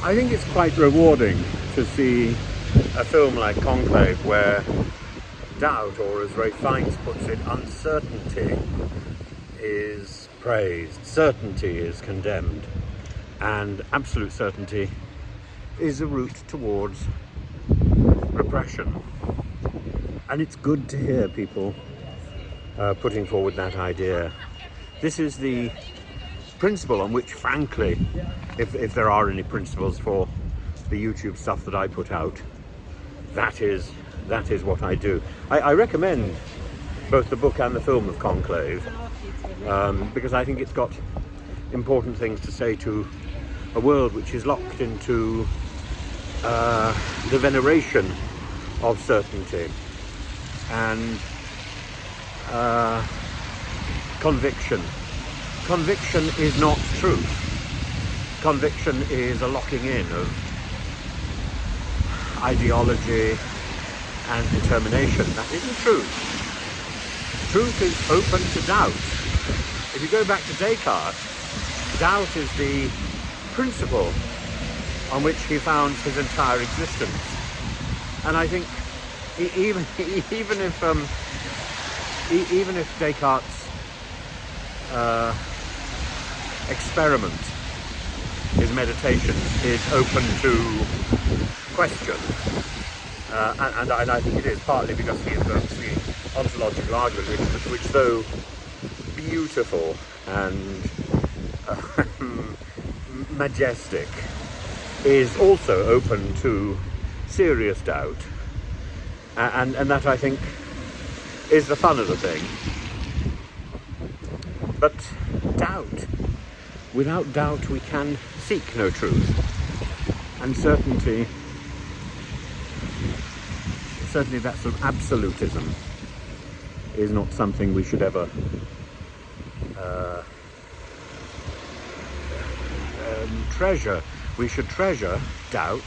I think it's quite rewarding to see a film like Conclave where doubt, or as Ray Fiennes puts it, uncertainty is praised, certainty is condemned, and absolute certainty is a route towards repression. And it's good to hear people putting forward that idea. This is the principle on which, frankly, if there are any principles for the YouTube stuff that I put out, that is what I do. I recommend both the book and the film of Conclave because I think it's got important things to say to a world which is locked into the veneration of certainty and conviction. Conviction is not truth. Conviction is a locking in of ideology and determination. That isn't truth. Truth is open to doubt. If you go back to Descartes, doubt is the principle on which he founds his entire existence. And I think even if Descartes' experiment, his meditation, is open to question, and I think it is partly because he invokes the ontological argument, which though beautiful and majestic, is also open to serious doubt, and that I think is the fun of the thing. But doubt, without doubt we can seek no truth, and certainty that sort of absolutism is not something we should ever treasure. We should treasure doubt,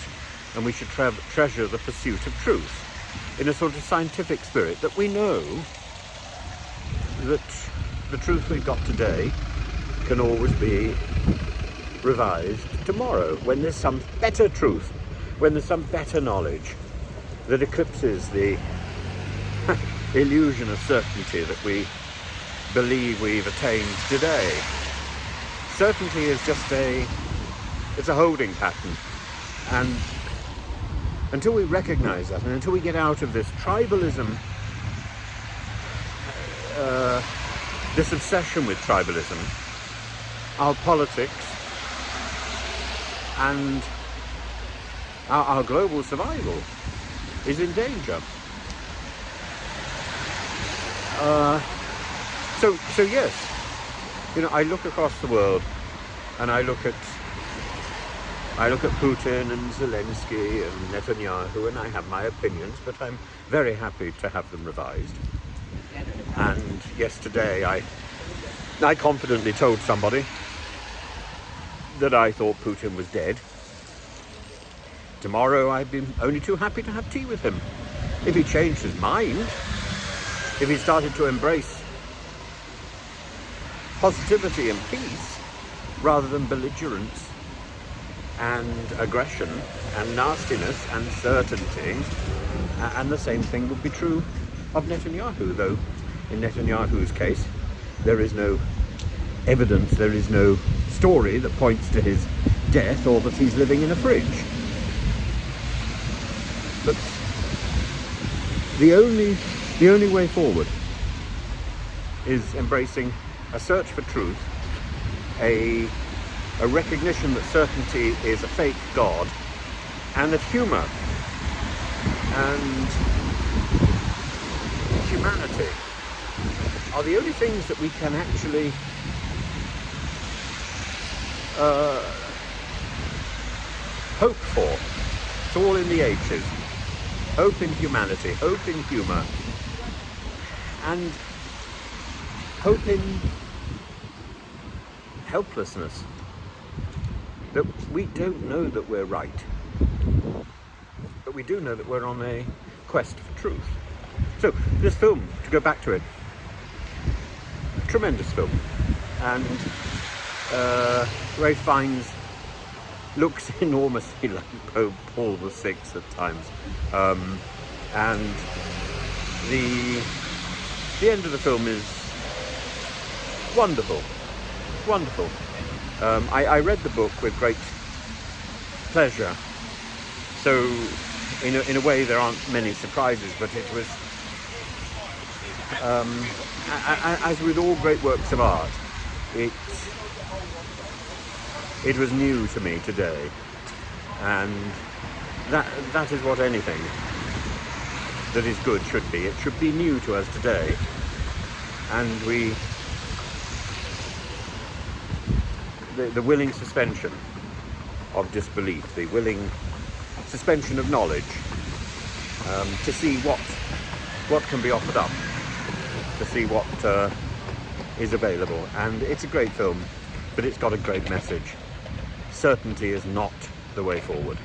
and we should treasure the pursuit of truth in a sort of scientific spirit, that we know that the truth we've got today can always be revised tomorrow, when there's some better truth, when there's some better knowledge that eclipses the illusion of certainty that we believe we've attained today. Certainty is just it's a holding pattern, and until we recognize that, and until we get out of this tribalism, this obsession with tribalism, our politics and our global survival is in danger. So yes, I look across the world and I look at Putin and Zelensky and Netanyahu, and I have my opinions, but I'm very happy to have them revised. And yesterday I confidently told somebody that I thought Putin was dead. Tomorrow I'd be only too happy to have tea with him. If he changed his mind, if he started to embrace positivity and peace rather than belligerence and aggression and nastiness and certainty, and the same thing would be true of Netanyahu, though in Netanyahu's case there is no evidence, there is no story that points to his death or that he's living in a fridge. But the only way forward is embracing a search for truth, a recognition that certainty is a fake God, and that humour and humanity are the only things that we can actually hope for. It's all in the H's. Hope in humanity, hope in humour, and hope in helplessness. That we don't know that we're right, but we do know that we're on a quest for truth. So this film, to go back to it, tremendous film, and Ray Fiennes looks enormously like Pope Paul VI at times, and the end of the film is wonderful, wonderful. I read the book with great pleasure, so in a way there aren't many surprises, but it was, as with all great works of art, it was new to me today, and that is what anything that is good should be. It should be new to us today, and the willing suspension of disbelief, the willing suspension of knowledge, to see what can be offered up, to see what is available. And it's a great film, but it's got a great message. Certainty is not the way forward.